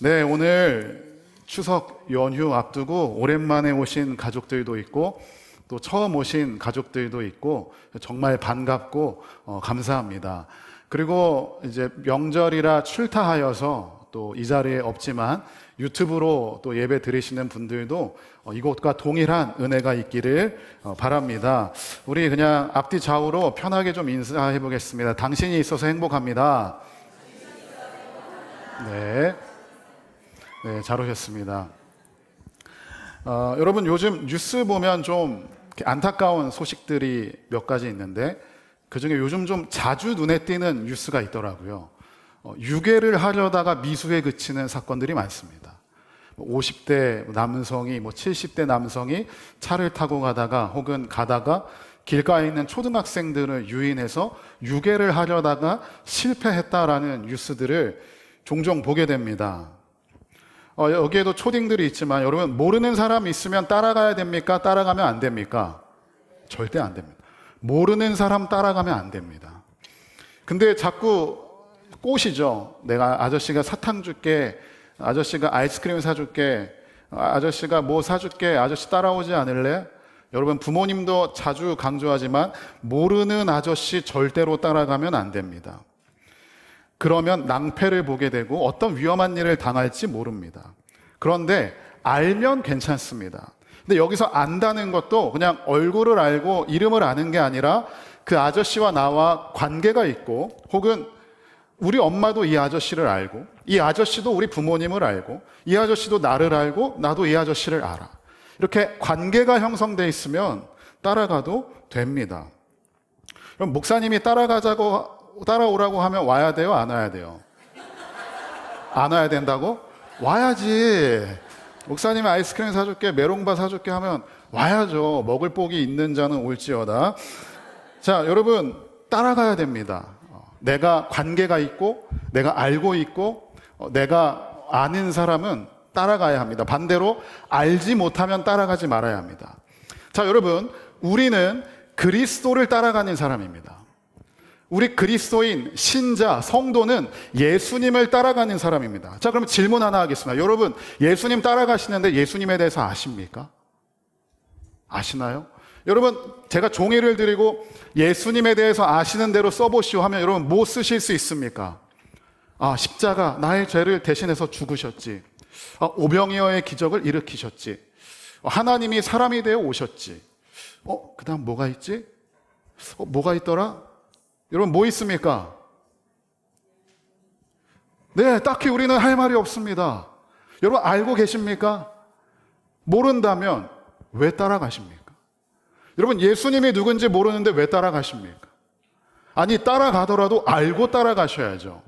네, 오늘 추석 연휴 앞두고 오랜만에 오신 가족들도 있고 또 처음 오신 가족들도 있고 정말 반갑고 감사합니다. 그리고 이제 명절이라 출타하여서 또 이 자리에 없지만 유튜브로 또 예배 드리시는 분들도 이곳과 동일한 은혜가 있기를 바랍니다. 우리 그냥 앞뒤 좌우로 편하게 좀 인사해 보겠습니다. 당신이 있어서 행복합니다. 네. 네, 잘 오셨습니다. 여러분 요즘 뉴스 보면 좀 안타까운 소식들이 몇 가지 있는데 그중에 요즘 좀 자주 눈에 띄는 뉴스가 있더라고요. 유괴를 하려다가 미수에 그치는 사건들이 많습니다. 50대 남성이 70대 남성이 차를 타고 가다가 혹은 가다가 길가에 있는 초등학생들을 유인해서 유괴를 하려다가 실패했다라는 뉴스들을 종종 보게 됩니다. 여기에도 초딩들이 있지만 여러분 모르는 사람 있으면 따라가야 됩니까? 따라가면 안 됩니까? 절대 안 됩니다. 모르는 사람 따라가면 안 됩니다. 근데 자꾸 꼬시죠. 내가 아저씨가 사탕 줄게, 아저씨가 아이스크림 사줄게, 아저씨가 뭐 사줄게, 아저씨 따라오지 않을래? 여러분 부모님도 자주 강조하지만 모르는 아저씨 절대로 따라가면 안 됩니다. 그러면 낭패를 보게 되고 어떤 위험한 일을 당할지 모릅니다. 그런데 알면 괜찮습니다. 근데 여기서 안다는 것도 그냥 얼굴을 알고 이름을 아는 게 아니라 그 아저씨와 나와 관계가 있고 혹은 우리 엄마도 이 아저씨를 알고 이 아저씨도 우리 부모님을 알고 이 아저씨도 나를 알고 나도 이 아저씨를 알아. 이렇게 관계가 형성되어 있으면 따라가도 됩니다. 그럼 목사님이 따라오라고 하면 와야 돼요? 안 와야 돼요? 안 와야 된다고? 와야지. 목사님이 아이스크림 사줄게, 메롱바 사줄게 하면 와야죠. 먹을 복이 있는 자는 올지어다. 자, 여러분 따라가야 됩니다. 내가 관계가 있고 내가 알고 있고 내가 아는 사람은 따라가야 합니다. 반대로 알지 못하면 따라가지 말아야 합니다. 자, 여러분 우리는 그리스도를 따라가는 사람입니다. 우리 그리스도인, 신자, 성도는 예수님을 따라가는 사람입니다. 자, 그럼 질문 하나 하겠습니다. 여러분, 예수님 따라가시는데 예수님에 대해서 아십니까? 아시나요? 여러분, 제가 종이를 드리고 예수님에 대해서 아시는 대로 써보시오 하면 여러분, 뭐 쓰실 수 있습니까? 십자가, 나의 죄를 대신해서 죽으셨지. 오병이어의 기적을 일으키셨지. 하나님이 사람이 되어 오셨지. 그 다음 뭐가 있지? 뭐가 있더라? 여러분 뭐 있습니까? 네, 딱히 우리는 할 말이 없습니다. 여러분 알고 계십니까? 모른다면 왜 따라가십니까? 여러분 예수님이 누군지 모르는데 왜 따라가십니까? 아니 따라가더라도 알고 따라가셔야죠.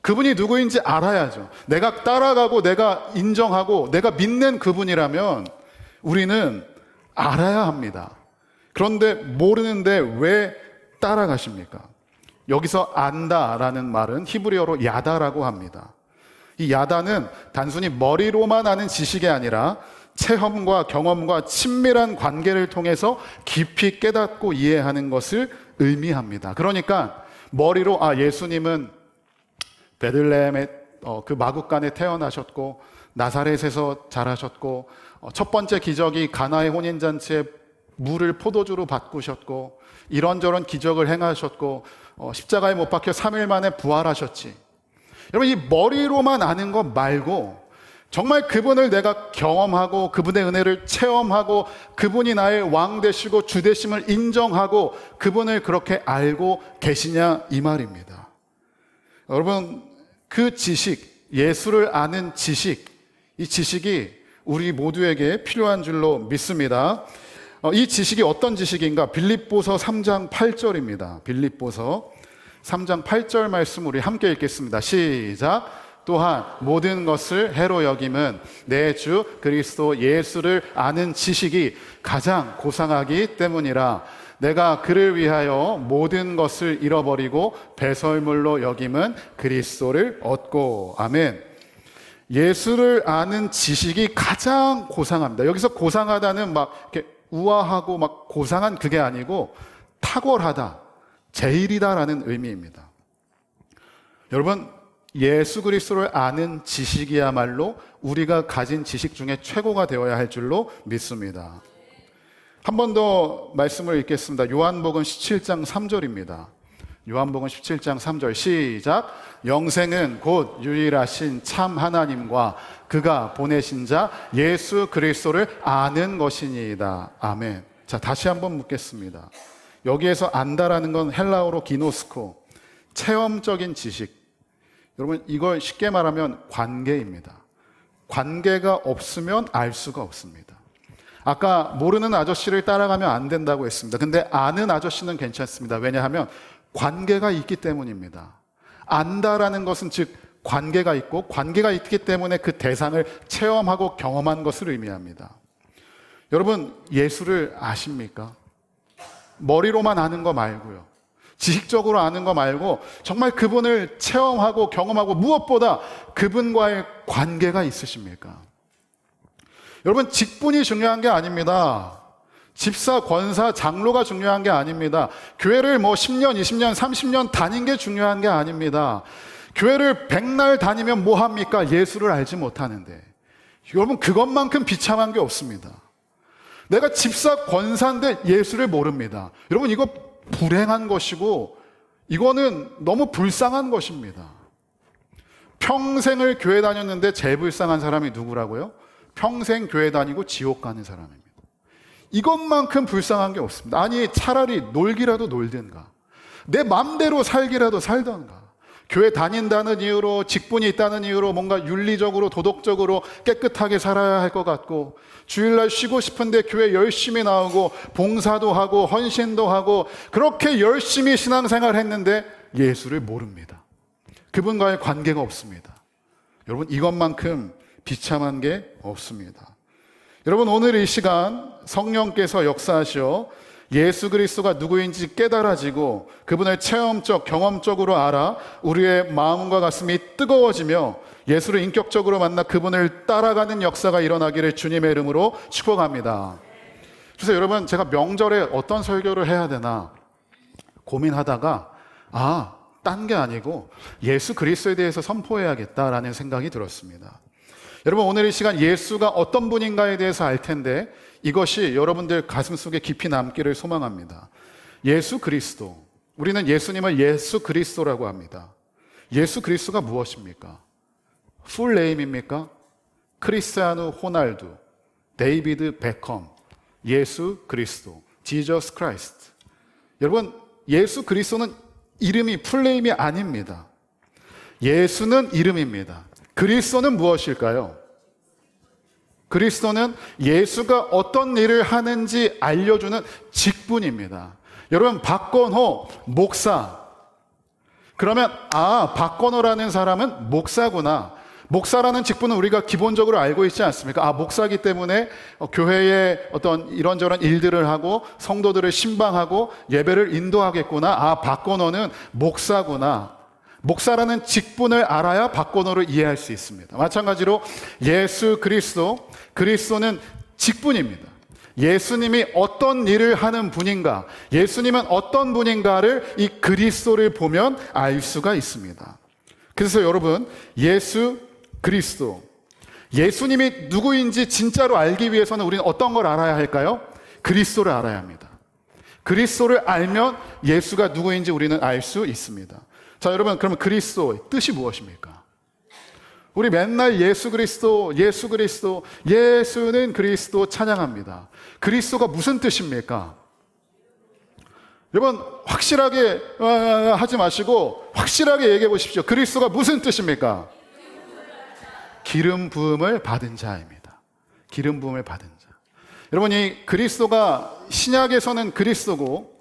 그분이 누구인지 알아야죠. 내가 따라가고 내가 인정하고 내가 믿는 그분이라면 우리는 알아야 합니다. 그런데 모르는데 왜 따라가십니까? 여기서 안다라는 말은 히브리어로 야다라고 합니다. 이 야다는 단순히 머리로만 아는 지식이 아니라 체험과 경험과 친밀한 관계를 통해서 깊이 깨닫고 이해하는 것을 의미합니다. 그러니까 머리로 예수님은 베들레헴의 그 마국간에 태어나셨고 나사렛에서 자라셨고 첫 번째 기적이 가나의 혼인잔치에 물을 포도주로 바꾸셨고 이런저런 기적을 행하셨고 십자가에 못 박혀 3일 만에 부활하셨지. 여러분 이 머리로만 아는 것 말고 정말 그분을 내가 경험하고 그분의 은혜를 체험하고 그분이 나의 왕 되시고 주 되심을 인정하고 그분을 그렇게 알고 계시냐 이 말입니다. 여러분 그 지식, 예수를 아는 지식, 이 지식이 우리 모두에게 필요한 줄로 믿습니다. 이 지식이 어떤 지식인가? 빌립보서 3장 8절입니다. 빌립보서 3장 8절 말씀 우리 함께 읽겠습니다. 시작. 또한 모든 것을 해로 여김은 내 주 그리스도 예수를 아는 지식이 가장 고상하기 때문이라. 내가 그를 위하여 모든 것을 잃어버리고 배설물로 여김은 그리스도를 얻고. 아멘. 예수를 아는 지식이 가장 고상합니다. 여기서 고상하다는 막 이렇게 우아하고 막 고상한 그게 아니고 탁월하다, 제일이다라는 의미입니다. 여러분 예수 그리스도를 아는 지식이야말로 우리가 가진 지식 중에 최고가 되어야 할 줄로 믿습니다. 한 번 더 말씀을 읽겠습니다. 요한복음 17장 3절입니다. 요한복음 17장 3절 시작. 영생은 곧 유일하신 참 하나님과 그가 보내신 자 예수 그리스도를 아는 것이니이다. 아멘. 자, 다시 한번 묻겠습니다. 여기에서 안다라는 건 헬라어로 기노스코, 체험적인 지식. 여러분, 이걸 쉽게 말하면 관계입니다. 관계가 없으면 알 수가 없습니다. 아까 모르는 아저씨를 따라가면 안 된다고 했습니다. 근데 아는 아저씨는 괜찮습니다. 왜냐하면 관계가 있기 때문입니다. 안다라는 것은 즉 관계가 있고 관계가 있기 때문에 그 대상을 체험하고 경험한 것을 의미합니다. 여러분, 예수를 아십니까? 머리로만 아는 거 말고요. 지식적으로 아는 거 말고 정말 그분을 체험하고 경험하고 무엇보다 그분과의 관계가 있으십니까? 여러분, 직분이 중요한 게 아닙니다. 집사, 권사, 장로가 중요한 게 아닙니다. 교회를 10년, 20년, 30년 다닌 게 중요한 게 아닙니다. 교회를 100날 다니면 뭐 합니까? 예수를 알지 못하는데. 여러분, 그것만큼 비참한 게 없습니다. 내가 집사, 권사인데 예수를 모릅니다. 여러분, 이거 불행한 것이고 이거는 너무 불쌍한 것입니다. 평생을 교회 다녔는데 제일 불쌍한 사람이 누구라고요? 평생 교회 다니고 지옥 가는 사람입니다. 이것만큼 불쌍한 게 없습니다. 아니, 차라리 놀기라도 놀든가, 내 맘대로 살기라도 살던가, 교회 다닌다는 이유로, 직분이 있다는 이유로 뭔가 윤리적으로 도덕적으로 깨끗하게 살아야 할 것 같고, 주일날 쉬고 싶은데 교회 열심히 나오고 봉사도 하고 헌신도 하고 그렇게 열심히 신앙생활 했는데 예수를 모릅니다. 그분과의 관계가 없습니다. 여러분, 이것만큼 비참한 게 없습니다. 여러분, 오늘 이 시간 성령께서 역사하셔 예수 그리스도가 누구인지 깨달아지고 그분을 체험적, 경험적으로 알아 우리의 마음과 가슴이 뜨거워지며 예수를 인격적으로 만나 그분을 따라가는 역사가 일어나기를 주님의 이름으로 축복합니다. 그래서 여러분, 제가 명절에 어떤 설교를 해야 되나 고민하다가 딴 게 아니고 예수 그리스도에 대해서 선포해야겠다라는 생각이 들었습니다. 여러분, 오늘 이 시간 예수가 어떤 분인가에 대해서 알 텐데 이것이 여러분들 가슴속에 깊이 남기를 소망합니다. 예수 그리스도, 우리는 예수님을 예수 그리스도라고 합니다. 예수 그리스도가 무엇입니까? 풀 네임입니까? 크리스티아누 호날두, 데이비드 베컴, 예수 그리스도, 지저스 크라이스트. 여러분, 예수 그리스도는 이름이 풀 네임이 아닙니다. 예수는 이름입니다. 그리스도는 무엇일까요? 그리스도는 예수가 어떤 일을 하는지 알려주는 직분입니다. 여러분, 박건호 목사, 그러면 박건호라는 사람은 목사구나. 목사라는 직분은 우리가 기본적으로 알고 있지 않습니까? 목사기 때문에 교회에 어떤 이런저런 일들을 하고 성도들을 신방하고 예배를 인도하겠구나. 박건호는 목사구나. 목사라는 직분을 알아야 박건호를 이해할 수 있습니다. 마찬가지로 예수 그리스도, 그리스도는 직분입니다. 예수님이 어떤 일을 하는 분인가, 예수님은 어떤 분인가를 이 그리스도를 보면 알 수가 있습니다. 그래서 여러분, 예수 그리스도, 예수님이 누구인지 진짜로 알기 위해서는 우리는 어떤 걸 알아야 할까요? 그리스도를 알아야 합니다. 그리스도를 알면 예수가 누구인지 우리는 알 수 있습니다. 자, 여러분, 그러면 그리스도의 뜻이 무엇입니까? 우리 맨날 예수 그리스도, 예수 그리스도, 예수는 그리스도 찬양합니다. 그리스도가 무슨 뜻입니까? 여러분, 확실하게 하지 마시고 확실하게 얘기해 보십시오. 그리스도가 무슨 뜻입니까? 기름 부음을 받은 자입니다. 기름 부음을 받은 자. 여러분, 이 그리스도가 신약에서는 그리스도고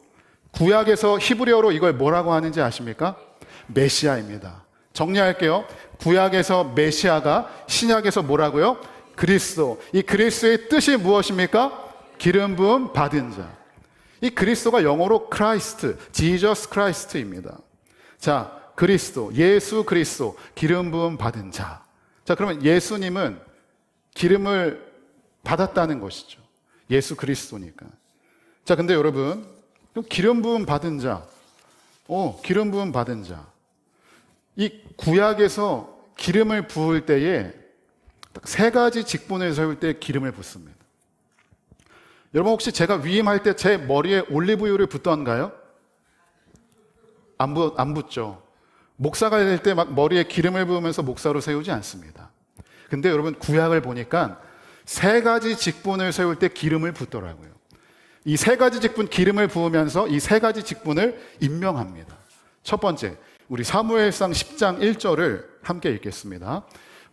구약에서 히브리어로 이걸 뭐라고 하는지 아십니까? 메시아입니다. 정리할게요. 구약에서 메시아가, 신약에서 뭐라고요? 그리스도. 이 그리스도의 뜻이 무엇입니까? 기름 부음 받은 자. 이 그리스도가 영어로 크라이스트, 지저스 크라이스트입니다. 자, 그리스도, 예수 그리스도, 기름 부음 받은 자. 자, 그러면 예수님은 기름을 받았다는 것이죠. 예수 그리스도니까. 자, 근데 여러분, 기름 부음 받은 자, 기름 부음 받은 자. 이 구약에서 기름을 부을 때에 딱 세 가지 직분을 세울 때 기름을 붓습니다. 여러분 혹시 제가 위임할 때 제 머리에 올리브유를 붓던가요? 안 붓죠. 목사가 될 때 막 머리에 기름을 부으면서 목사로 세우지 않습니다. 근데 여러분 구약을 보니까 세 가지 직분을 세울 때 기름을 붓더라고요. 이 세 가지 직분 기름을 부으면서 이 세 가지 직분을 임명합니다. 첫 번째, 우리 사무엘상 10장 1절을 함께 읽겠습니다.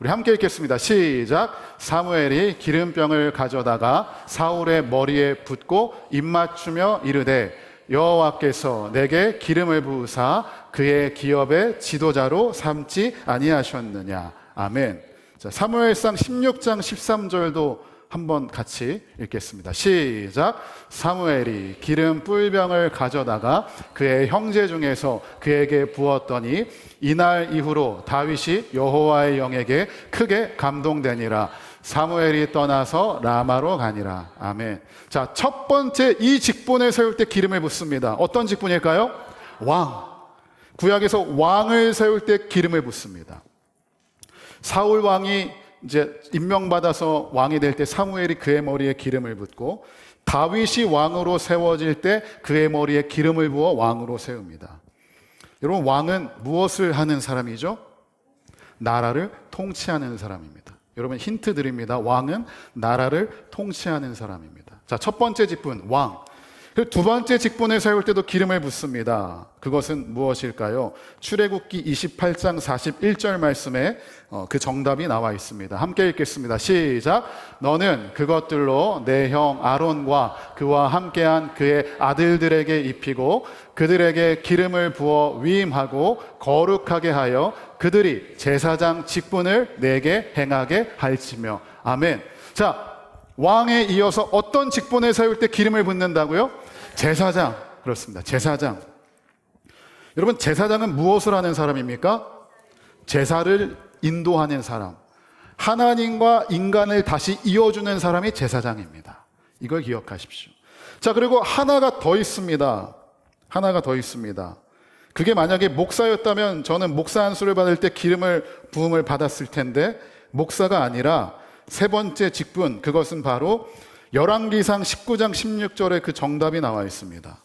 우리 함께 읽겠습니다. 시작. 사무엘이 기름병을 가져다가 사울의 머리에 붓고 입맞추며 이르되 여호와께서 내게 기름을 부으사 그의 기업의 지도자로 삼지 아니하셨느냐. 아멘. 자, 사무엘상 16장 13절도 한번 같이 읽겠습니다. 시작. 사무엘이 기름 뿔병을 가져다가 그의 형제 중에서 그에게 부었더니 이날 이후로 다윗이 여호와의 영에게 크게 감동되니라. 사무엘이 떠나서 라마로 가니라. 아멘. 자, 첫 번째 이 직분을 세울 때 기름을 붓습니다. 어떤 직분일까요? 왕. 구약에서 왕을 세울 때 기름을 붓습니다. 사울 왕이 이제 임명받아서 왕이 될 때 사무엘이 그의 머리에 기름을 붓고 다윗이 왕으로 세워질 때 그의 머리에 기름을 부어 왕으로 세웁니다. 여러분 왕은 무엇을 하는 사람이죠? 나라를 통치하는 사람입니다. 여러분 힌트 드립니다. 왕은 나라를 통치하는 사람입니다. 자, 첫 번째 직분 왕. 두 번째 직분을 세울 때도 기름을 붓습니다. 그것은 무엇일까요? 출애굽기 28장 41절 말씀에 그 정답이 나와 있습니다. 함께 읽겠습니다. 시작. 너는 그것들로 내 형 아론과 그와 함께한 그의 아들들에게 입히고 그들에게 기름을 부어 위임하고 거룩하게 하여 그들이 제사장 직분을 내게 행하게 할지며. 아멘. 자, 왕에 이어서 어떤 직분을 세울 때 기름을 붓는다고요? 제사장. 그렇습니다. 제사장. 여러분 제사장은 무엇을 하는 사람입니까? 제사를 인도하는 사람. 하나님과 인간을 다시 이어주는 사람이 제사장입니다. 이걸 기억하십시오. 자, 그리고 하나가 더 있습니다. 하나가 더 있습니다. 그게 만약에 목사였다면 저는 목사 안수를 받을 때 기름을 부음을 받았을 텐데 목사가 아니라 세 번째 직분, 그것은 바로 열왕기상 19장 16절에 그 정답이 나와 있습니다.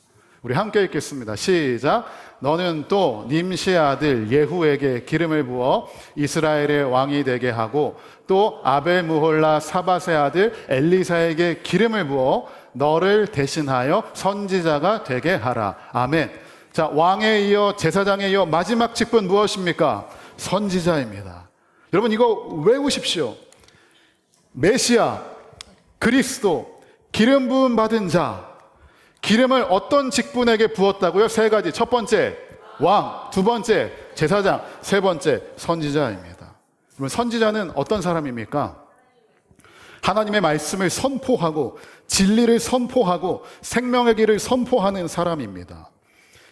우리 함께 읽겠습니다. 시작. 너는 또 님시의 아들 예후에게 기름을 부어 이스라엘의 왕이 되게 하고 또 아벨무홀라 사밧의 아들 엘리사에게 기름을 부어 너를 대신하여 선지자가 되게 하라. 아멘. 자, 왕에 이어 제사장에 이어 마지막 직분 무엇입니까? 선지자입니다. 여러분 이거 외우십시오. 메시아, 그리스도, 기름 부음 받은 자. 기름을 어떤 직분에게 부었다고요? 세 가지. 첫 번째 왕, 두 번째 제사장, 세 번째 선지자입니다. 그러면 선지자는 어떤 사람입니까? 하나님의 말씀을 선포하고 진리를 선포하고 생명의 길을 선포하는 사람입니다.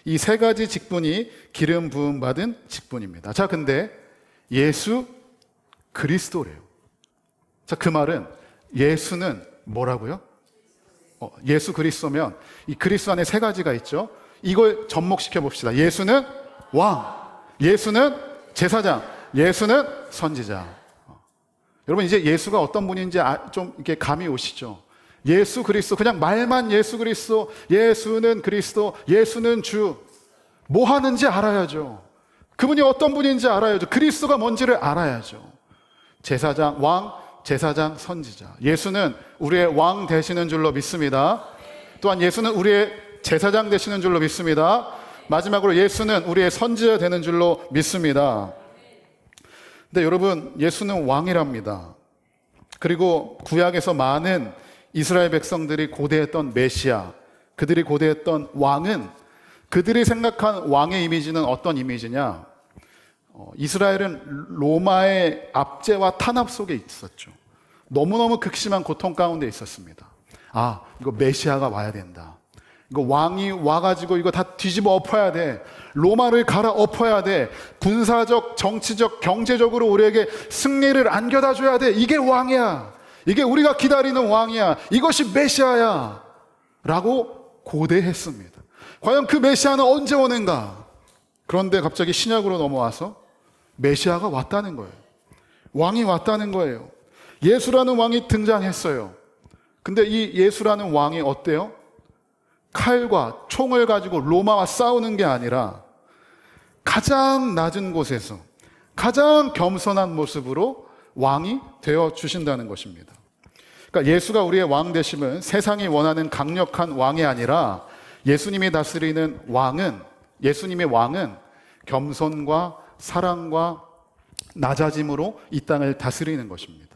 이 세 가지 직분이 기름 부음 받은 직분입니다. 자, 근데 예수 그리스도래요. 자, 그 말은 예수는 뭐라고요? 예수 그리스도면 이 그리스도 안에 세 가지가 있죠. 이걸 접목시켜 봅시다. 예수는 왕, 예수는 제사장, 예수는 선지자. 여러분 이제 예수가 어떤 분인지 좀 이렇게 감이 오시죠? 예수 그리스도, 그냥 말만 예수 그리스도, 예수는 그리스도, 예수는 주. 뭐 하는지 알아야죠. 그분이 어떤 분인지 알아야죠. 그리스도가 뭔지를 알아야죠. 제사장, 왕, 제사장, 선지자. 예수는 우리의 왕 되시는 줄로 믿습니다. 또한 예수는 우리의 제사장 되시는 줄로 믿습니다. 마지막으로 예수는 우리의 선지자 되는 줄로 믿습니다. 근데 여러분 예수는 왕이랍니다. 그리고 구약에서 많은 이스라엘 백성들이 고대했던 메시아, 그들이 고대했던 왕은, 그들이 생각한 왕의 이미지는 어떤 이미지냐? 이스라엘은 로마의 압제와 탄압 속에 있었죠. 너무너무 극심한 고통 가운데 있었습니다. 아, 이거 메시아가 와야 된다. 이거 왕이 와가지고 이거 다 뒤집어 엎어야 돼. 로마를 갈아 엎어야 돼. 군사적, 정치적, 경제적으로 우리에게 승리를 안겨다 줘야 돼. 이게 왕이야. 이게 우리가 기다리는 왕이야. 이것이 메시아야. 라고 고대했습니다. 과연 그 메시아는 언제 오는가? 그런데 갑자기 신약으로 넘어와서 메시아가 왔다는 거예요. 왕이 왔다는 거예요. 예수라는 왕이 등장했어요. 근데 이 예수라는 왕이 어때요? 칼과 총을 가지고 로마와 싸우는 게 아니라 가장 낮은 곳에서 가장 겸손한 모습으로 왕이 되어 주신다는 것입니다. 그러니까 예수가 우리의 왕 되심은 세상이 원하는 강력한 왕이 아니라 예수님이 다스리는 왕은, 예수님의 왕은 겸손과 사랑과 낮아짐으로 이 땅을 다스리는 것입니다.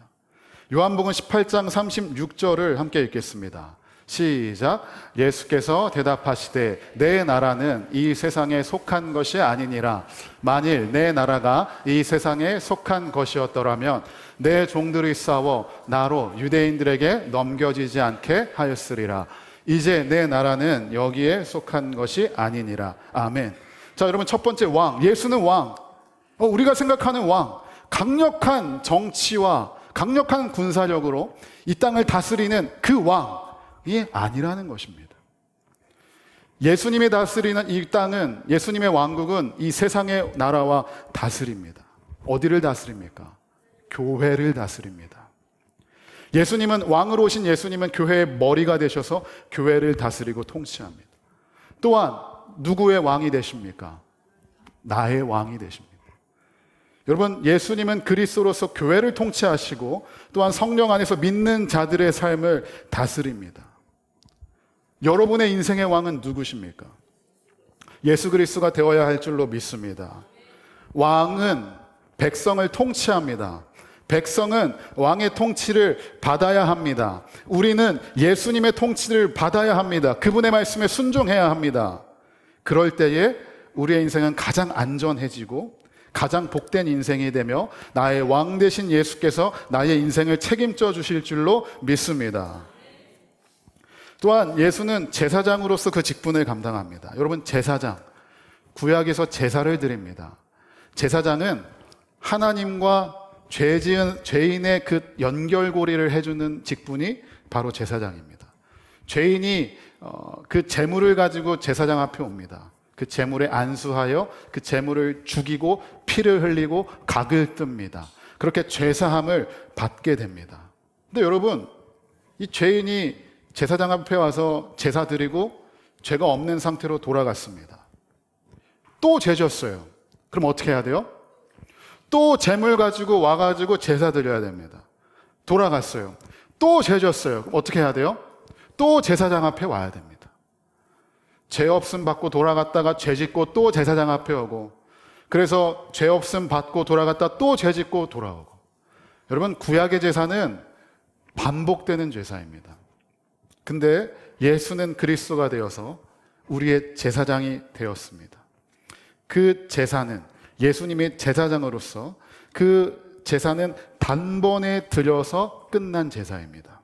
요한복음 18장 36절을 함께 읽겠습니다. 시작. 예수께서 대답하시되 내 나라는 이 세상에 속한 것이 아니니라. 만일 내 나라가 이 세상에 속한 것이었더라면 내 종들이 싸워 나로 유대인들에게 넘겨지지 않게 하였으리라. 이제 내 나라는 여기에 속한 것이 아니니라. 아멘. 자, 여러분, 첫 번째 왕, 예수는 왕. 우리가 생각하는 왕, 강력한 정치와 강력한 군사력으로 이 땅을 다스리는 그 왕이 아니라는 것입니다. 예수님이 다스리는 이 땅은, 예수님의 왕국은 이 세상의 나라와 다스립니다. 어디를 다스립니까? 교회를 다스립니다. 예수님은, 왕으로 오신 예수님은 교회의 머리가 되셔서 교회를 다스리고 통치합니다. 또한 누구의 왕이 되십니까? 나의 왕이 되십니다. 여러분, 예수님은 그리스도로서 교회를 통치하시고 또한 성령 안에서 믿는 자들의 삶을 다스립니다. 여러분의 인생의 왕은 누구십니까? 예수 그리스도가 되어야 할 줄로 믿습니다. 왕은 백성을 통치합니다. 백성은 왕의 통치를 받아야 합니다. 우리는 예수님의 통치를 받아야 합니다. 그분의 말씀에 순종해야 합니다. 그럴 때에 우리의 인생은 가장 안전해지고 가장 복된 인생이 되며 나의 왕 되신 예수께서 나의 인생을 책임져 주실 줄로 믿습니다. 또한 예수는 제사장으로서 그 직분을 감당합니다. 여러분, 제사장, 구약에서 제사를 드립니다. 제사장은 하나님과 죄인의 그 연결고리를 해주는 직분이 바로 제사장입니다. 죄인이 그 제물을 가지고 제사장 앞에 옵니다. 그 제물에 안수하여 그 제물을 죽이고 피를 흘리고 각을 뜹니다. 그렇게 죄사함을 받게 됩니다. 근데 여러분, 이 죄인이 제사장 앞에 와서 제사 드리고 죄가 없는 상태로 돌아갔습니다. 또 죄졌어요. 그럼 어떻게 해야 돼요? 또 제물 가지고 와가지고 제사 드려야 됩니다. 돌아갔어요. 또 죄졌어요. 그럼 어떻게 해야 돼요? 또 제사장 앞에 와야 됩니다. 죄 없음 받고 돌아갔다가 죄 짓고 또 제사장 앞에 오고, 그래서 죄 없음 받고 돌아갔다 또 죄 짓고 돌아오고. 여러분, 구약의 제사는 반복되는 제사입니다. 근데 예수는 그리스도가 되어서 우리의 제사장이 되었습니다. 그 제사는, 예수님의 제사장으로서 그 제사는 단번에 드려서 끝난 제사입니다.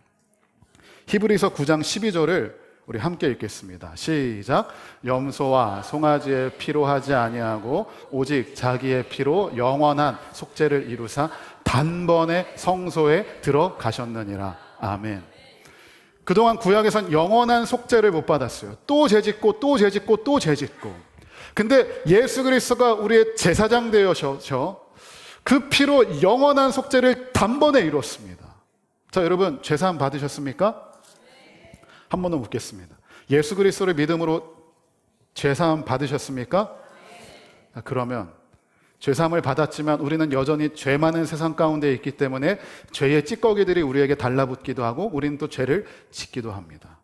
히브리서 9장 12절을 우리 함께 읽겠습니다. 시작. 염소와 송아지의 피로 하지 아니하고 오직 자기의 피로 영원한 속죄를 이루사 단번에 성소에 들어가셨느니라. 아멘. 그동안 구약에선 영원한 속죄를 못 받았어요. 또 죄짓고 또 죄짓고 또 죄짓고. 근데 예수 그리스도가 우리의 제사장 되셔서 그 피로 영원한 속죄를 단번에 이뤘습니다. 자, 여러분, 죄사함 받으셨습니까? 한 번 더 묻겠습니다. 예수 그리스도를 믿음으로 죄사함 받으셨습니까? 그러면 죄사함을 받았지만 우리는 여전히 죄 많은 세상 가운데 있기 때문에 죄의 찌꺼기들이 우리에게 달라붙기도 하고 우리는 또 죄를 짓기도 합니다.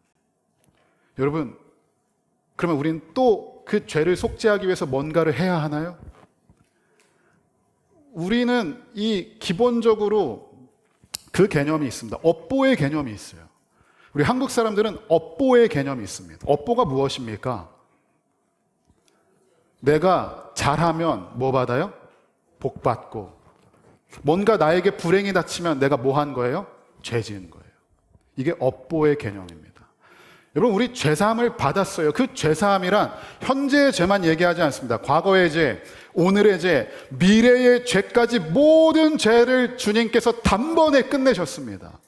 여러분, 그러면 우리는 또 그 죄를 속죄하기 위해서 뭔가를 해야 하나요? 우리는 이 기본적으로 그 개념이 있습니다. 업보의 개념이 있어요. 우리 한국 사람들은 업보의 개념이 있습니다. 업보가 무엇입니까? 내가 잘하면 뭐 받아요? 복 받고. 뭔가 나에게 불행이 닥치면 내가 뭐 한 거예요? 죄 지은 거예요. 이게 업보의 개념입니다. 여러분, 우리 죄사함을 받았어요. 그 죄사함이란 현재의 죄만 얘기하지 않습니다. 과거의 죄, 오늘의 죄, 미래의 죄까지 모든 죄를 주님께서 단번에 끝내셨습니다.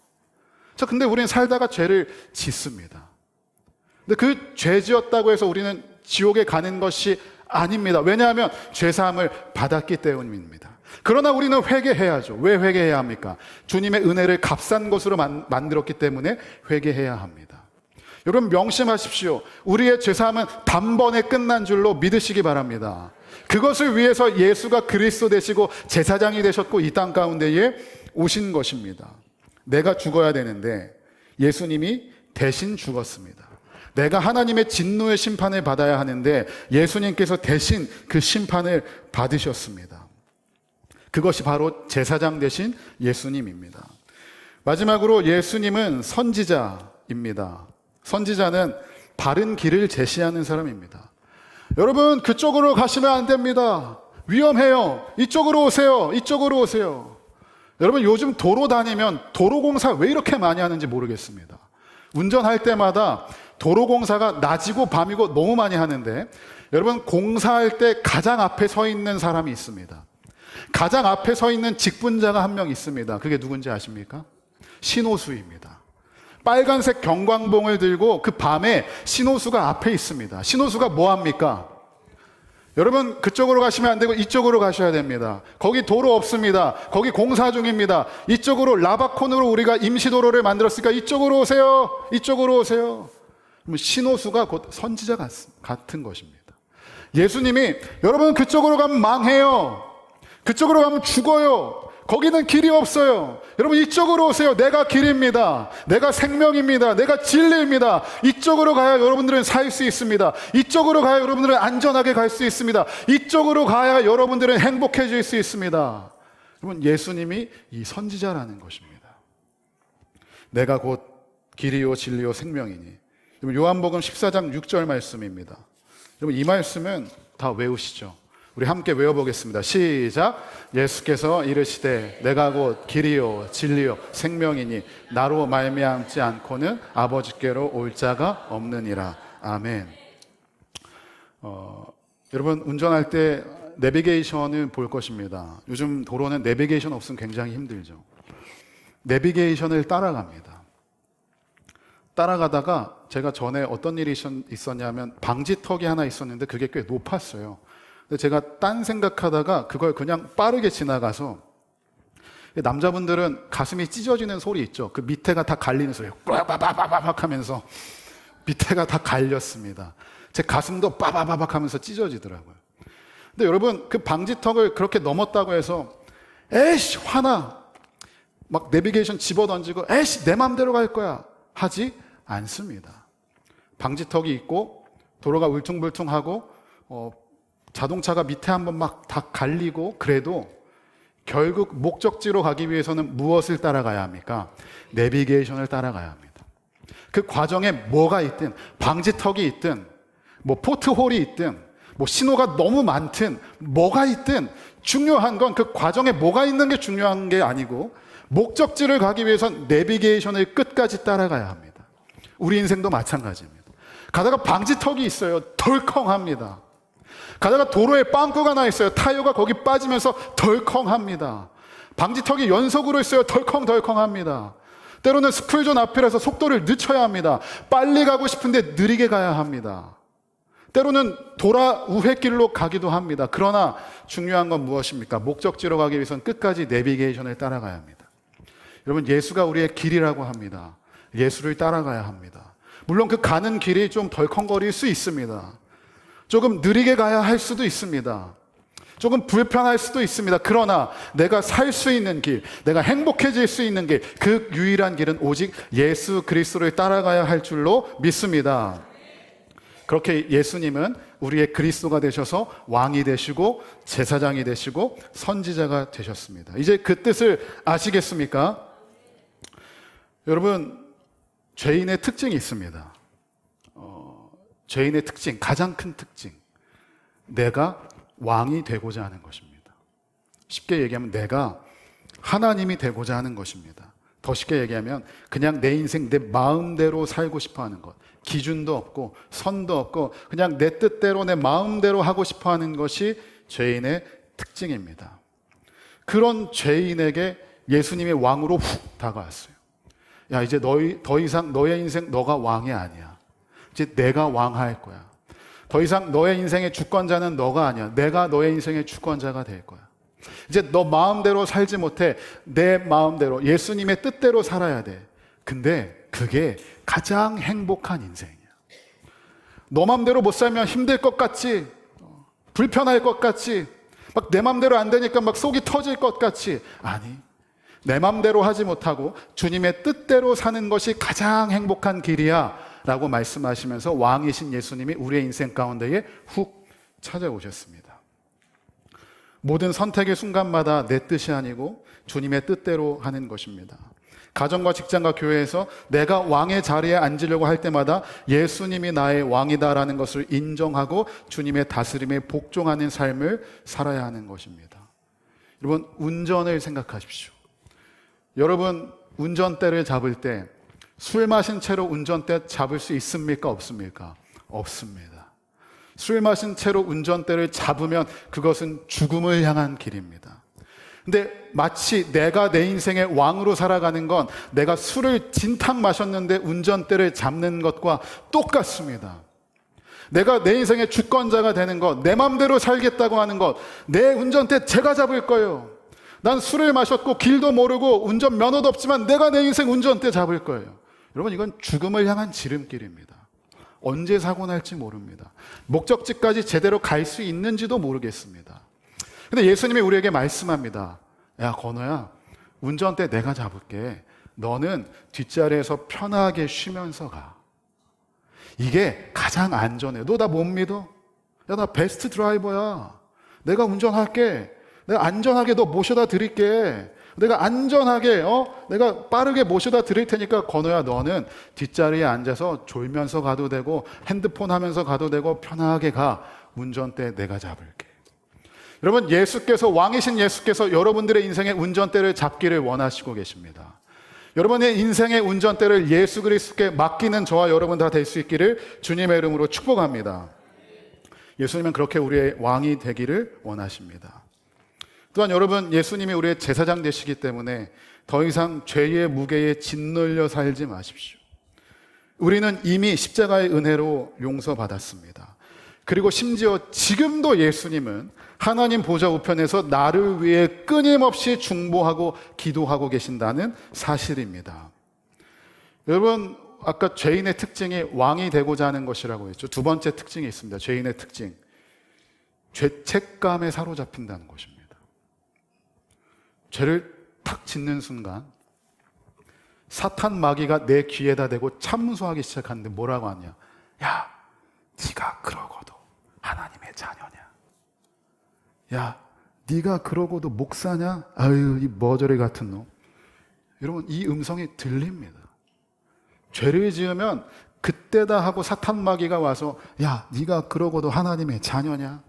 자, 근데 우리는 살다가 죄를 짓습니다. 근데 그 죄 지었다고 해서 우리는 지옥에 가는 것이 아닙니다. 왜냐하면 죄사함을 받았기 때문입니다. 그러나 우리는 회개해야죠. 왜 회개해야 합니까? 주님의 은혜를 값싼 것으로 만들었기 때문에 회개해야 합니다. 여러분 명심하십시오. 우리의 죄사함은 단번에 끝난 줄로 믿으시기 바랍니다. 그것을 위해서 예수가 그리스도 되시고 제사장이 되셨고 이 땅 가운데에 오신 것입니다. 내가 죽어야 되는데 예수님이 대신 죽었습니다. 내가 하나님의 진노의 심판을 받아야 하는데 예수님께서 대신 그 심판을 받으셨습니다. 그것이 바로 제사장 되신 예수님입니다. 마지막으로 예수님은 선지자입니다. 선지자는 바른 길을 제시하는 사람입니다. 여러분 그쪽으로 가시면 안 됩니다. 위험해요. 이쪽으로 오세요. 이쪽으로 오세요. 여러분 요즘 도로 다니면 도로공사 왜 이렇게 많이 하는지 모르겠습니다. 운전할 때마다 도로공사가 낮이고 밤이고 너무 많이 하는데 여러분 공사할 때 가장 앞에 서 있는 사람이 있습니다. 가장 앞에 서 있는 직분자가 한 명 있습니다. 그게 누군지 아십니까? 신호수입니다. 빨간색 경광봉을 들고 그 밤에 신호수가 앞에 있습니다. 신호수가 뭐 합니까? 여러분 그쪽으로 가시면 안 되고 이쪽으로 가셔야 됩니다. 거기 도로 없습니다. 거기 공사 중입니다. 이쪽으로 라바콘으로 우리가 임시도로를 만들었으니까 이쪽으로 오세요. 이쪽으로 오세요. 신호수가 곧 선지자 같은 것입니다. 예수님이 여러분 그쪽으로 가면 망해요. 그쪽으로 가면 죽어요. 거기는 길이 없어요. 여러분 이쪽으로 오세요. 내가 길입니다. 내가 생명입니다. 내가 진리입니다. 이쪽으로 가야 여러분들은 살 수 있습니다. 이쪽으로 가야 여러분들은 안전하게 갈 수 있습니다. 이쪽으로 가야 여러분들은 행복해질 수 있습니다. 여러분 예수님이 이 선지자라는 것입니다. 내가 곧 길이요 진리요 생명이니. 요한복음 14장 6절 말씀입니다. 여러분 이 말씀은 다 외우시죠. 우리 함께 외워보겠습니다. 시작. 예수께서 이르시되 내가 곧 길이요 진리요 생명이니 나로 말미암지 않고는 아버지께로 올 자가 없느니라. 아멘. 여러분 운전할 때 내비게이션을 볼 것입니다. 요즘 도로는 내비게이션 없으면 굉장히 힘들죠. 내비게이션을 따라갑니다. 따라가다가 제가 전에 어떤 일이 있었냐면 방지턱이 하나 있었는데 그게 꽤 높았어요. 근데 제가 딴 생각하다가 그걸 그냥 빠르게 지나가서 남자분들은 가슴이 찢어지는 소리 있죠. 그 밑에가 다 갈리는 소리예요. 빠바바바박 하면서 밑에가 다 갈렸습니다. 제 가슴도 빠바바박 하면서 찢어지더라고요. 근데 여러분 그 방지턱을 그렇게 넘었다고 해서 에이씨 화나 막 내비게이션 집어던지고 에이씨 내 맘대로 갈 거야 하지 않습니다. 방지턱이 있고 도로가 울퉁불퉁하고 자동차가 밑에 한번 막 다 갈리고 그래도 결국 목적지로 가기 위해서는 무엇을 따라가야 합니까? 내비게이션을 따라가야 합니다. 그 과정에 뭐가 있든 방지턱이 있든 뭐 포트홀이 있든 뭐 신호가 너무 많든 뭐가 있든 중요한 건 그 과정에 뭐가 있는 게 중요한 게 아니고 목적지를 가기 위해선 내비게이션을 끝까지 따라가야 합니다. 우리 인생도 마찬가지입니다. 가다가 방지턱이 있어요. 덜컹합니다. 가다가 도로에 빵꾸가 나 있어요. 타이어가 거기 빠지면서 덜컹합니다. 방지턱이 연속으로 있어요. 덜컹덜컹합니다. 때로는 스쿨존 앞이라서 속도를 늦춰야 합니다. 빨리 가고 싶은데 느리게 가야 합니다. 때로는 돌아 우회길로 가기도 합니다. 그러나 중요한 건 무엇입니까? 목적지로 가기 위해서는 끝까지 내비게이션을 따라가야 합니다. 여러분 예수가 우리의 길이라고 합니다. 예수를 따라가야 합니다. 물론 그 가는 길이 좀 덜컹거릴 수 있습니다. 조금 느리게 가야 할 수도 있습니다. 조금 불편할 수도 있습니다. 그러나 내가 살 수 있는 길, 내가 행복해질 수 있는 길, 그 유일한 길은 오직 예수 그리스도를 따라가야 할 줄로 믿습니다. 그렇게 예수님은 우리의 그리스도가 되셔서 왕이 되시고 제사장이 되시고 선지자가 되셨습니다. 이제 그 뜻을 아시겠습니까? 여러분 죄인의 특징이 있습니다. 죄인의 특징, 가장 큰 특징, 내가 왕이 되고자 하는 것입니다. 쉽게 얘기하면 내가 하나님이 되고자 하는 것입니다. 더 쉽게 얘기하면 그냥 내 인생 내 마음대로 살고 싶어 하는 것, 기준도 없고 선도 없고 그냥 내 뜻대로 내 마음대로 하고 싶어 하는 것이 죄인의 특징입니다. 그런 죄인에게 예수님의 왕으로 훅 다가왔어요. 야, 이제 더 이상 너의 인생 너가 왕이 아니야. 이제 내가 왕할 거야. 더 이상 너의 인생의 주권자는 너가 아니야. 내가 너의 인생의 주권자가 될 거야. 이제 너 마음대로 살지 못해. 내 마음대로, 예수님의 뜻대로 살아야 돼. 근데 그게 가장 행복한 인생이야. 너 마음대로 못 살면 힘들 것 같지, 불편할 것 같지, 막 내 마음대로 안 되니까 막 속이 터질 것 같지. 아니, 내 마음대로 하지 못하고 주님의 뜻대로 사는 것이 가장 행복한 길이야 라고 말씀하시면서 왕이신 예수님이 우리의 인생 가운데에 훅 찾아오셨습니다. 모든 선택의 순간마다 내 뜻이 아니고 주님의 뜻대로 하는 것입니다. 가정과 직장과 교회에서 내가 왕의 자리에 앉으려고 할 때마다 예수님이 나의 왕이다라는 것을 인정하고 주님의 다스림에 복종하는 삶을 살아야 하는 것입니다. 여러분, 운전을 생각하십시오. 여러분, 운전대를 잡을 때 술 마신 채로 운전대 잡을 수 있습니까? 없습니까? 없습니다. 술 마신 채로 운전대를 잡으면 그것은 죽음을 향한 길입니다. 근데 마치 내가 내 인생의 왕으로 살아가는 건 내가 술을 진탕 마셨는데 운전대를 잡는 것과 똑같습니다. 내가 내 인생의 주권자가 되는 것, 내 맘대로 살겠다고 하는 것, 내 운전대 제가 잡을 거예요. 난 술을 마셨고 길도 모르고 운전 면허도 없지만 내가 내 인생 운전대 잡을 거예요. 여러분, 이건 죽음을 향한 지름길입니다. 언제 사고 날지 모릅니다. 목적지까지 제대로 갈 수 있는지도 모르겠습니다. 근데 예수님이 우리에게 말씀합니다. 야, 건호야, 운전대 내가 잡을게. 너는 뒷자리에서 편하게 쉬면서 가. 이게 가장 안전해. 너 나 못 믿어? 야, 나 베스트 드라이버야. 내가 운전할게. 내가 안전하게 너 모셔다 드릴게. 내가 안전하게, 내가 빠르게 모셔다 드릴 테니까 건호야, 너는 뒷자리에 앉아서 졸면서 가도 되고 핸드폰 하면서 가도 되고 편하게 가. 운전대 내가 잡을게. 여러분, 왕이신 예수께서 여러분들의 인생의 운전대를 잡기를 원하시고 계십니다. 여러분의 인생의 운전대를 예수 그리스도께 맡기는 저와 여러분 다 될 수 있기를 주님의 이름으로 축복합니다. 예수님은 그렇게 우리의 왕이 되기를 원하십니다. 또한 여러분, 예수님이 우리의 제사장 되시기 때문에 더 이상 죄의 무게에 짓눌려 살지 마십시오. 우리는 이미 십자가의 은혜로 용서받았습니다. 그리고 심지어 지금도 예수님은 하나님 보좌 우편에서 나를 위해 끊임없이 중보하고 기도하고 계신다는 사실입니다. 여러분, 아까 죄인의 특징이 왕이 되고자 하는 것이라고 했죠. 두 번째 특징이 있습니다. 죄인의 특징. 죄책감에 사로잡힌다는 것입니다. 죄를 탁 짓는 순간 사탄 마귀가 내 귀에다 대고 참수하기 시작하는데 뭐라고 하냐? 야, 네가 그러고도 하나님의 자녀냐? 야, 네가 그러고도 목사냐? 아유, 이 머저리 같은 놈. 여러분, 이 음성이 들립니다. 죄를 지으면 그때다 하고 사탄 마귀가 와서 야, 네가 그러고도 하나님의 자녀냐?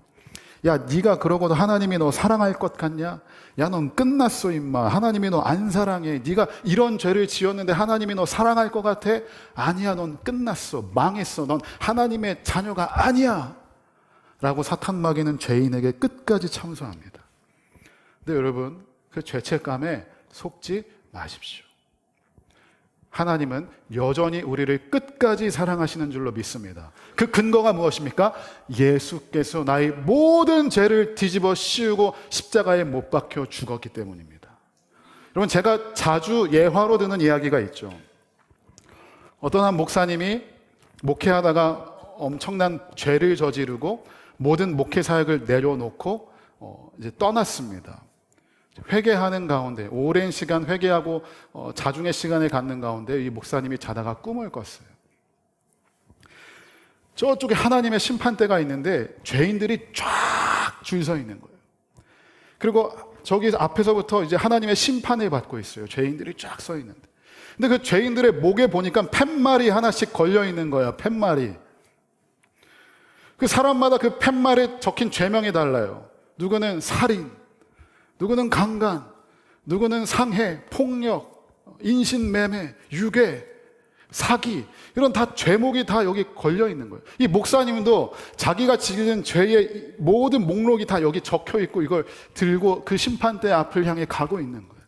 야, 네가 그러고도 하나님이 너 사랑할 것 같냐? 야, 넌 끝났어 임마. 하나님이 너 안 사랑해. 네가 이런 죄를 지었는데 하나님이 너 사랑할 것 같아? 아니야, 넌 끝났어. 망했어. 넌 하나님의 자녀가 아니야. 라고 사탄 마귀는 죄인에게 끝까지 참소합니다. 근데 여러분, 그 죄책감에 속지 마십시오. 하나님은 여전히 우리를 끝까지 사랑하시는 줄로 믿습니다. 그 근거가 무엇입니까? 예수께서 나의 모든 죄를 뒤집어 씌우고 십자가에 못 박혀 죽었기 때문입니다. 여러분, 제가 자주 예화로 드는 이야기가 있죠. 어떤 한 목사님이 목회하다가 엄청난 죄를 저지르고 모든 목회 사역을 내려놓고 이제 떠났습니다. 회개하는 가운데, 오랜 시간 회개하고 자중의 시간을 갖는 가운데 이 목사님이 자다가 꿈을 꿨어요. 저쪽에 하나님의 심판대가 있는데 죄인들이 쫙 줄 서 있는 거예요. 그리고 저기 앞에서부터 이제 하나님의 심판을 받고 있어요. 죄인들이 쫙 서 있는데. 근데 그 죄인들의 목에 보니까 팻말이 하나씩 걸려 있는 거야. 팻말이. 그 사람마다 그 팻말에 적힌 죄명이 달라요. 누구는 살인, 누구는 강간, 누구는 상해, 폭력, 인신매매, 유괴, 사기, 이런 다 죄목이 다 여기 걸려 있는 거예요. 이 목사님도 자기가 지은 죄의 모든 목록이 다 여기 적혀 있고 이걸 들고 그 심판대 앞을 향해 가고 있는 거예요.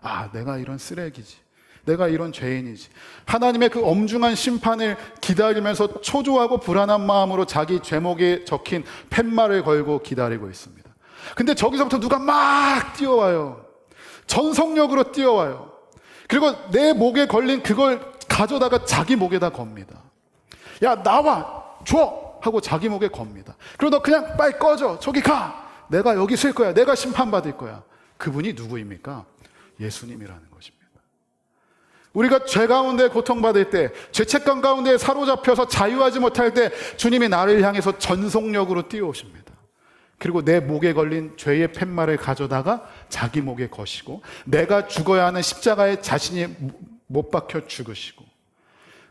아, 내가 이런 쓰레기지. 내가 이런 죄인이지. 하나님의 그 엄중한 심판을 기다리면서 초조하고 불안한 마음으로 자기 죄목에 적힌 팻말을 걸고 기다리고 있습니다. 근데 저기서부터 누가 막 뛰어와요. 전속력으로 뛰어와요. 그리고 내 목에 걸린 그걸 가져다가 자기 목에다 겁니다. 야, 나와! 줘! 하고 자기 목에 겁니다. 그리고 너 그냥 빨리 꺼져! 저기 가! 내가 여기 있을 거야. 내가 심판받을 거야. 그분이 누구입니까? 예수님이라는 것입니다. 우리가 죄 가운데 고통받을 때, 죄책감 가운데 사로잡혀서 자유하지 못할 때 주님이 나를 향해서 전속력으로 뛰어오십니다. 그리고 내 목에 걸린 죄의 팻말을 가져다가 자기 목에 거시고 내가 죽어야 하는 십자가에 자신이 못 박혀 죽으시고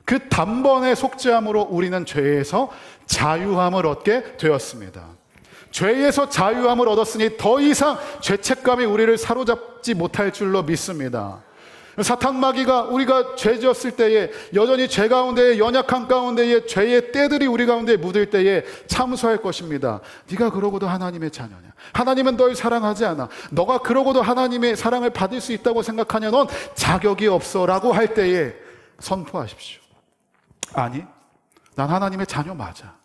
그 단번에 속죄함으로 우리는 죄에서 자유함을 얻게 되었습니다. 죄에서 자유함을 얻었으니 더 이상 죄책감이 우리를 사로잡지 못할 줄로 믿습니다. 사탄 마귀가 우리가 죄 지었을 때에 여전히 죄 가운데에 연약한 가운데에 죄의 때들이 우리 가운데 묻을 때에 참수할 것입니다. 네가 그러고도 하나님의 자녀냐? 하나님은 널 사랑하지 않아. 너가 그러고도 하나님의 사랑을 받을 수 있다고 생각하냐? 넌 자격이 없어 라고 할 때에 선포하십시오. 아니, 난 하나님의 자녀 맞아.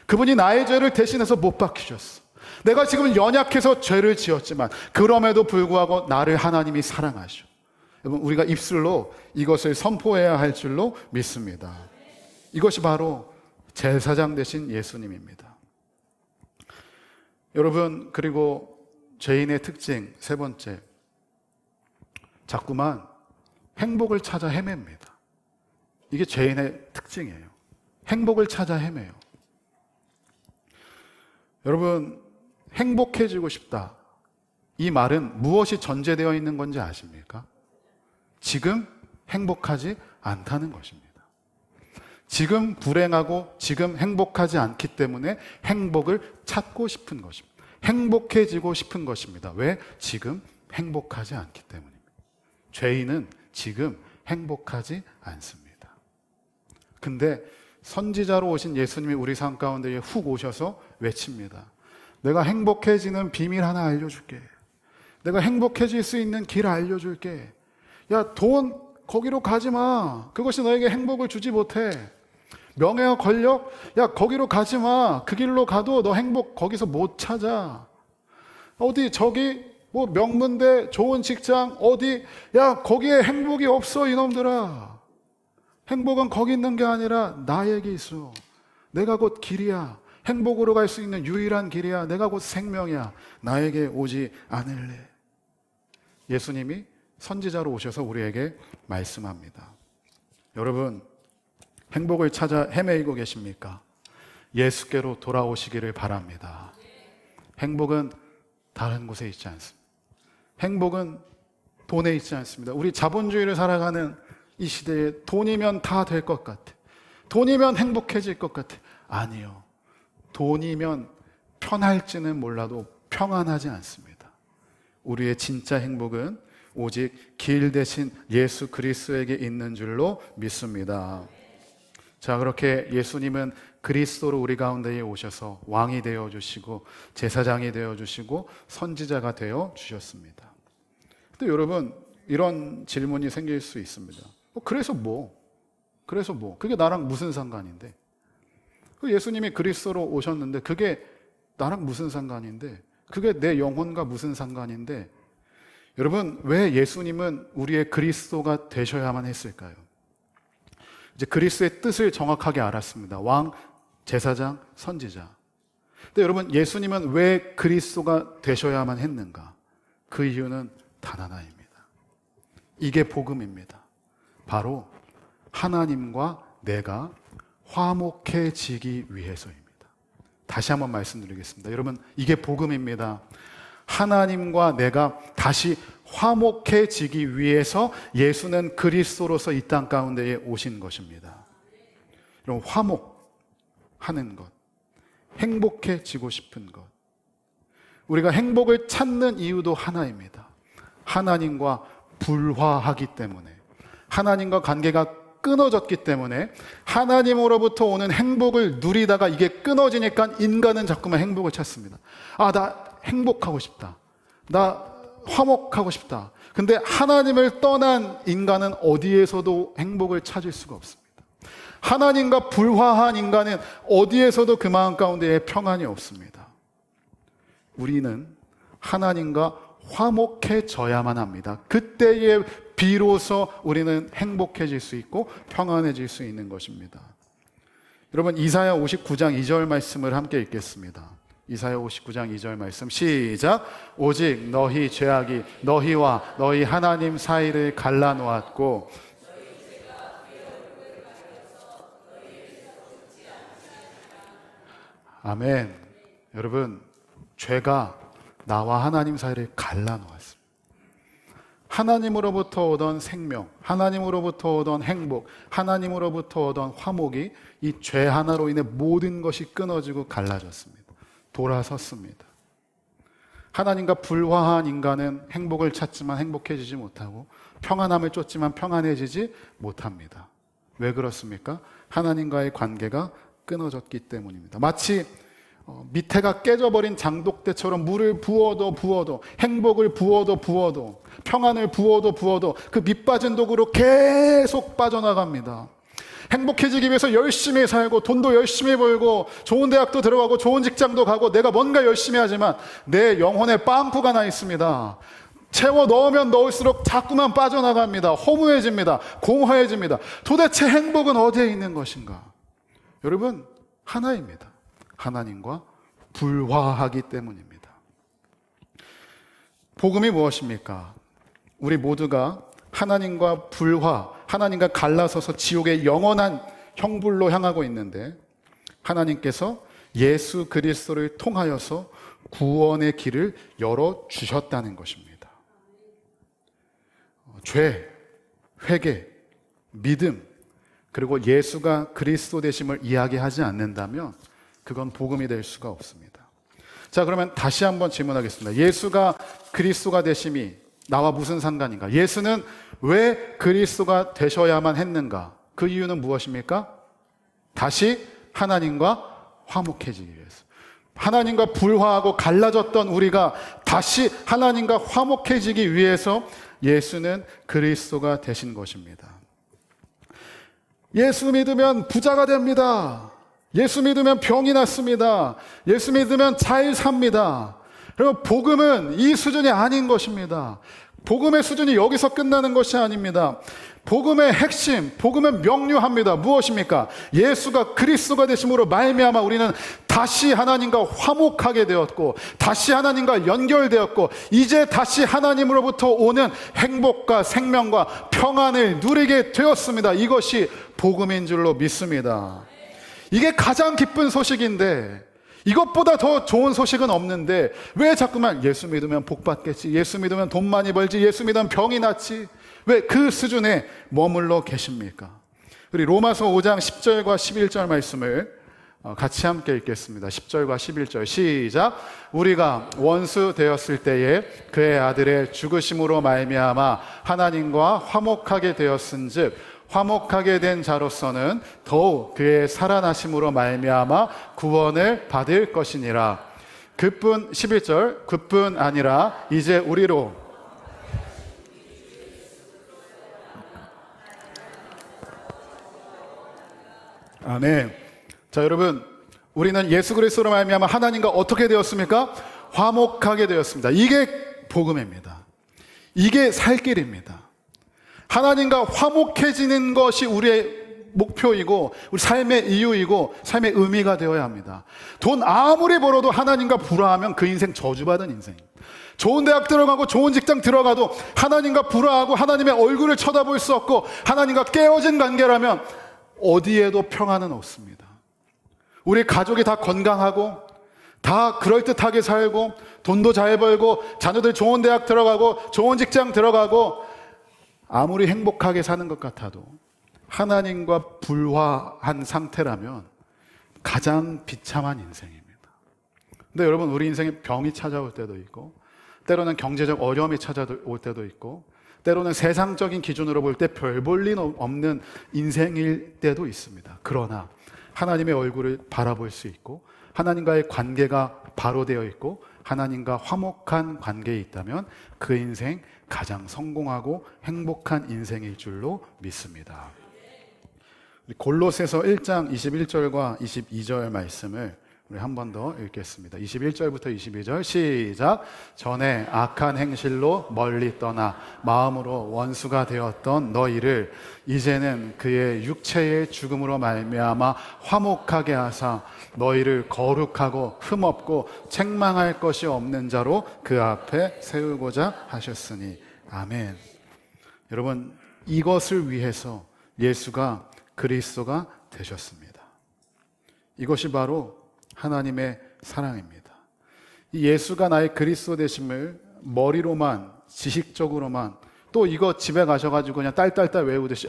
그분이 나의 죄를 대신해서 못 박히셨어. 내가 지금 연약해서 죄를 지었지만 그럼에도 불구하고 나를 하나님이 사랑하셔. 여러분, 우리가 입술로 이것을 선포해야 할 줄로 믿습니다. 이것이 바로 제사장 되신 예수님입니다. 여러분, 그리고 죄인의 특징 세 번째, 자꾸만 행복을 찾아 헤맵니다. 이게 죄인의 특징이에요. 행복을 찾아 헤매요. 여러분, 행복해지고 싶다. 이 말은 무엇이 전제되어 있는 건지 아십니까? 지금 행복하지 않다는 것입니다. 지금 불행하고 지금 행복하지 않기 때문에 행복을 찾고 싶은 것입니다. 행복해지고 싶은 것입니다. 왜? 지금 행복하지 않기 때문입니다. 죄인은 지금 행복하지 않습니다. 근데 선지자로 오신 예수님이 우리 삶 가운데 훅 오셔서 외칩니다. 내가 행복해지는 비밀 하나 알려줄게. 내가 행복해질 수 있는 길 알려줄게. 야, 돈 거기로 가지 마. 그것이 너에게 행복을 주지 못해. 명예와 권력? 야, 거기로 가지 마. 그 길로 가도 너 행복 거기서 못 찾아. 어디 저기 뭐 명문대 좋은 직장 어디, 야, 거기에 행복이 없어 이놈들아. 행복은 거기 있는 게 아니라 나에게 있어. 내가 곧 길이야. 행복으로 갈 수 있는 유일한 길이야. 내가 곧 생명이야. 나에게 오지 않을래. 예수님이 선지자로 오셔서 우리에게 말씀합니다. 여러분, 행복을 찾아 헤매이고 계십니까? 예수께로 돌아오시기를 바랍니다. 행복은 다른 곳에 있지 않습니다. 행복은 돈에 있지 않습니다. 우리 자본주의를 살아가는 이 시대에 돈이면 다 될 것 같아. 돈이면 행복해질 것 같아. 아니요. 돈이면 편할지는 몰라도 평안하지 않습니다. 우리의 진짜 행복은 오직 길 대신 예수 그리스도에게 있는 줄로 믿습니다. 자, 그렇게 예수님은 그리스도로 우리 가운데에 오셔서 왕이 되어 주시고 제사장이 되어 주시고 선지자가 되어 주셨습니다. 근데 여러분, 이런 질문이 생길 수 있습니다. 그래서 뭐? 그게 나랑 무슨 상관인데? 예수님이 그리스도로 오셨는데 그게 나랑 무슨 상관인데? 그게 내 영혼과 무슨 상관인데? 여러분, 왜 예수님은 우리의 그리스도가 되셔야만 했을까요? 이제 그리스도의 뜻을 정확하게 알았습니다. 왕, 제사장, 선지자. 근데 여러분, 예수님은 왜 그리스도가 되셔야만 했는가? 그 이유는 단 하나입니다. 이게 복음입니다. 바로 하나님과 내가 화목해지기 위해서입니다. 다시 한번 말씀드리겠습니다. 여러분, 이게 복음입니다. 하나님과 내가 다시 화목해지기 위해서 예수는 그리스도로서 이 땅 가운데에 오신 것입니다. 여러분, 화목하는 것, 행복해지고 싶은 것, 우리가 행복을 찾는 이유도 하나입니다. 하나님과 불화하기 때문에, 하나님과 관계가 끊어졌기 때문에 하나님으로부터 오는 행복을 누리다가 이게 끊어지니까 인간은 자꾸만 행복을 찾습니다. 아, 나 행복하고 싶다. 나 화목하고 싶다. 근데 하나님을 떠난 인간은 어디에서도 행복을 찾을 수가 없습니다. 하나님과 불화한 인간은 어디에서도 그 마음 가운데에 평안이 없습니다. 우리는 하나님과 화목해져야만 합니다. 그때에 비로소 우리는 행복해질 수 있고 평안해질 수 있는 것입니다. 여러분, 이사야 59장 2절 말씀을 함께 읽겠습니다. 이사야 59장 2절 말씀 시작. 오직 너희 죄악이 너희와 너희 하나님 사이를 갈라놓았고 아멘. 여러분, 죄가 나와 하나님 사이를 갈라놓았습니다. 하나님으로부터 오던 생명, 하나님으로부터 오던 행복, 하나님으로부터 오던 화목이 이 죄 하나로 인해 모든 것이 끊어지고 갈라졌습니다. 돌아섰습니다. 하나님과 불화한 인간은 행복을 찾지만 행복해지지 못하고 평안함을 쫓지만 평안해지지 못합니다. 왜 그렇습니까? 하나님과의 관계가 끊어졌기 때문입니다. 마치 밑에가 깨져버린 장독대처럼 물을 부어도 행복을 부어도 평안을 부어도 그 밑빠진 독으로 계속 빠져나갑니다. 행복해지기 위해서 열심히 살고 돈도 열심히 벌고 좋은 대학도 들어가고 좋은 직장도 가고 내가 뭔가 열심히 하지만 내 영혼에 빵꾸가 나 있습니다. 채워 넣으면 넣을수록 자꾸만 빠져나갑니다. 허무해집니다. 공허해집니다. 도대체 행복은 어디에 있는 것인가? 여러분, 하나입니다. 하나님과 불화하기 때문입니다. 복음이 무엇입니까? 우리 모두가 하나님과 불화, 하나님과 갈라서서 지옥의 영원한 형불로 향하고 있는데 하나님께서 예수 그리스도를 통하여서 구원의 길을 열어주셨다는 것입니다. 죄, 회개, 믿음, 그리고 예수가 그리스도 되심을 이야기하지 않는다면 그건 복음이 될 수가 없습니다. 자, 그러면 다시 한번 질문하겠습니다. 예수가 그리스도가 되심이 나와 무슨 상관인가? 예수는 왜 그리스도가 되셔야만 했는가? 그 이유는 무엇입니까? 다시 하나님과 화목해지기 위해서. 하나님과 불화하고 갈라졌던 우리가 다시 하나님과 화목해지기 위해서 예수는 그리스도가 되신 것입니다. 예수 믿으면 부자가 됩니다. 예수 믿으면 병이 낫습니다. 예수 믿으면 잘 삽니다. 그리고 복음은 이 수준이 아닌 것입니다. 복음의 수준이 여기서 끝나는 것이 아닙니다. 복음의 핵심, 복음은 명료합니다. 무엇입니까? 예수가 그리스도가 되심으로 말미암아 우리는 다시 하나님과 화목하게 되었고 다시 하나님과 연결되었고 이제 다시 하나님으로부터 오는 행복과 생명과 평안을 누리게 되었습니다. 이것이 복음인 줄로 믿습니다. 이게 가장 기쁜 소식인데 이것보다 더 좋은 소식은 없는데 왜 자꾸만 예수 믿으면 복 받겠지, 예수 믿으면 돈 많이 벌지, 예수 믿으면 병이 낫지, 왜 그 수준에 머물러 계십니까? 우리 로마서 5장 10절과 11절 말씀을 같이 함께 읽겠습니다. 10절과 11절 시작. 우리가 원수 되었을 때에 그의 아들의 죽으심으로 말미암아 하나님과 화목하게 되었은즉 화목하게 된 자로서는 더욱 그의 살아나심으로 말미암아 구원을 받을 것이니라. 그뿐 11절 그뿐 아니라 이제 우리로 아멘. 자, 여러분, 우리는 예수 그리스도로 말미암아 하나님과 어떻게 되었습니까? 화목하게 되었습니다. 이게 복음입니다. 이게 살 길입니다. 하나님과 화목해지는 것이 우리의 목표이고 우리 삶의 이유이고 삶의 의미가 되어야 합니다. 돈 아무리 벌어도 하나님과 불화하면 그 인생 저주받은 인생. 좋은 대학 들어가고 좋은 직장 들어가도 하나님과 불화하고 하나님의 얼굴을 쳐다볼 수 없고 하나님과 깨어진 관계라면 어디에도 평안은 없습니다. 우리 가족이 다 건강하고 다 그럴듯하게 살고 돈도 잘 벌고 자녀들 좋은 대학 들어가고 좋은 직장 들어가고 아무리 행복하게 사는 것 같아도 하나님과 불화한 상태라면 가장 비참한 인생입니다. 근데 여러분, 우리 인생에 병이 찾아올 때도 있고 때로는 경제적 어려움이 찾아올 때도 있고 때로는 세상적인 기준으로 볼 때 별 볼 일 없는 인생일 때도 있습니다. 그러나 하나님의 얼굴을 바라볼 수 있고 하나님과의 관계가 바로 되어 있고 하나님과 화목한 관계에 있다면 그 인생 가장 성공하고 행복한 인생일 줄로 믿습니다. 골로새서 1장 21절과 22절 말씀을 우리 한 번 더 읽겠습니다. 21절부터 22절 시작. 전에 악한 행실로 멀리 떠나 마음으로 원수가 되었던 너희를 이제는 그의 육체의 죽음으로 말미암아 화목하게 하사 너희를 거룩하고 흠없고 책망할 것이 없는 자로 그 앞에 세우고자 하셨으니 아멘. 여러분, 이것을 위해서 예수가 그리스도가 되셨습니다. 이것이 바로 하나님의 사랑입니다. 이 예수가 나의 그리스도 되심을 머리로만, 지식적으로만, 또 이거 집에 가셔가지고 그냥 딸딸딸 외우듯이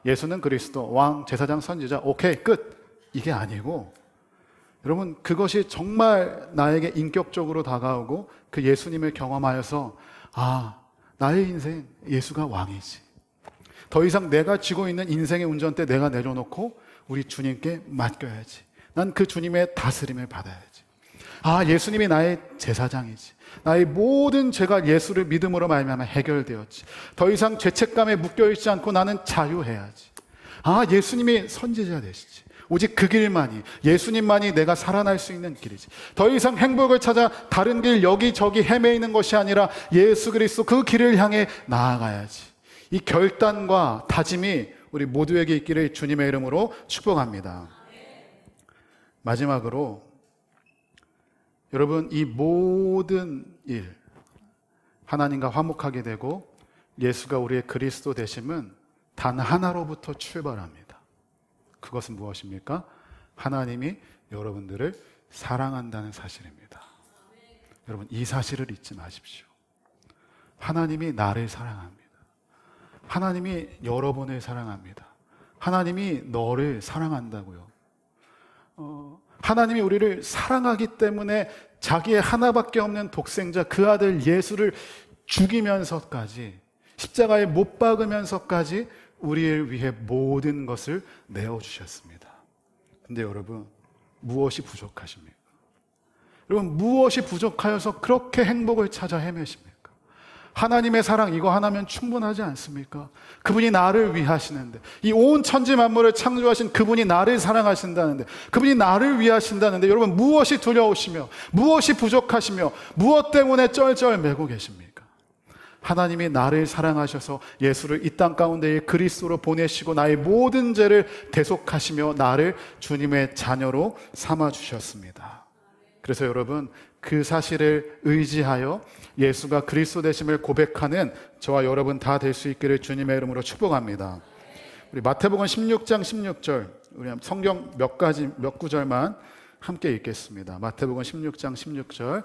예수는 그리스도, 왕, 제사장, 선지자, 오케이, 끝. 이게 아니고, 여러분, 그것이 정말 나에게 인격적으로 다가오고 그 예수님을 경험하여서 나의 인생 예수가 왕이지. 더 이상 내가 쥐고 있는 인생의 운전대 내가 내려놓고 우리 주님께 맡겨야지. 난 그 주님의 다스림을 받아야지. 예수님이 나의 제사장이지. 나의 모든 죄가 예수를 믿음으로 말미암아 해결되었지. 더 이상 죄책감에 묶여있지 않고 나는 자유해야지. 예수님이 선지자 되시지. 오직 그 길만이, 예수님만이 내가 살아날 수 있는 길이지. 더 이상 행복을 찾아 다른 길 여기저기 헤매이는 것이 아니라 예수 그리스도 그 길을 향해 나아가야지. 이 결단과 다짐이 우리 모두에게 있기를 주님의 이름으로 축복합니다. 마지막으로 여러분, 이 모든 일, 하나님과 화목하게 되고 예수가 우리의 그리스도 되심은 단 하나로부터 출발합니다. 그것은 무엇입니까? 하나님이 여러분들을 사랑한다는 사실입니다. 여러분, 이 사실을 잊지 마십시오. 하나님이 나를 사랑합니다. 하나님이 여러분을 사랑합니다. 하나님이 너를 사랑한다고요. 하나님이 우리를 사랑하기 때문에 자기의 하나밖에 없는 독생자 그 아들 예수를 죽이면서까지, 십자가에 못 박으면서까지 우리를 위해 모든 것을 내어주셨습니다. 근데 여러분, 무엇이 부족하십니까? 여러분, 무엇이 부족하여서 그렇게 행복을 찾아 헤매십니까? 하나님의 사랑 이거 하나면 충분하지 않습니까? 그분이 나를 위하시는데, 이 온 천지 만물을 창조하신 그분이 나를 사랑하신다는데, 그분이 나를 위하신다는데, 여러분, 무엇이 두려우시며 무엇이 부족하시며 무엇 때문에 쩔쩔매고 계십니까? 하나님이 나를 사랑하셔서 예수를 이 땅 가운데에 그리스도로 보내시고 나의 모든 죄를 대속하시며 나를 주님의 자녀로 삼아주셨습니다. 그래서 여러분, 그 사실을 의지하여 예수가 그리스도 되심을 고백하는 저와 여러분 다 될 수 있기를 주님의 이름으로 축복합니다. 우리 마태복음 16장 16절, 우리 성경 몇 구절만 함께 읽겠습니다. 마태복음 16장 16절.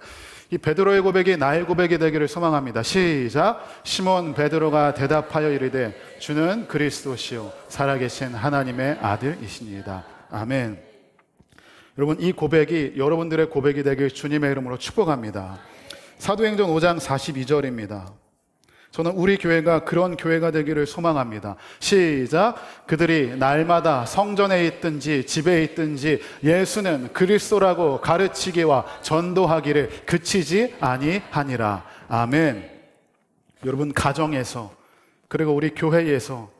이 베드로의 고백이 나의 고백이 되기를 소망합니다. 시작. 시몬 베드로가 대답하여 이르되 주는 그리스도시요 살아계신 하나님의 아들이시니이다. 아멘. 여러분, 이 고백이 여러분들의 고백이 되길 주님의 이름으로 축복합니다. 사도행전 5장 42절입니다. 저는 우리 교회가 그런 교회가 되기를 소망합니다. 시작. 그들이 날마다 성전에 있든지 집에 있든지 예수는 그리스도라고 가르치기와 전도하기를 그치지 아니하니라. 아멘. 여러분, 가정에서, 그리고 우리 교회에서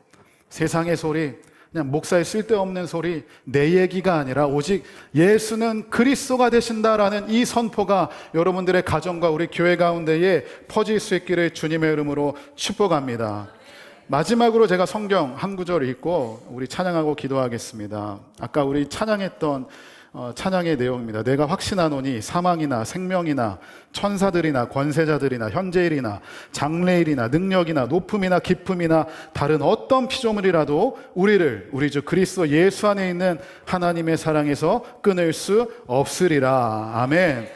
세상의 소리, 그냥 목사의 쓸데없는 소리, 내 얘기가 아니라 오직 예수는 그리스도가 되신다라는 이 선포가 여러분들의 가정과 우리 교회 가운데에 퍼질 수 있기를 주님의 이름으로 축복합니다. 마지막으로 제가 성경 한 구절 읽고 우리 찬양하고 기도하겠습니다. 아까 우리 찬양했던 찬양의 내용입니다. 내가 확신하노니 사망이나 생명이나 천사들이나 권세자들이나 현재일이나 장래일이나 능력이나 높음이나 깊음이나 다른 어떤 피조물이라도 우리 주 그리스도 예수 안에 있는 하나님의 사랑에서 끊을 수 없으리라. 아멘.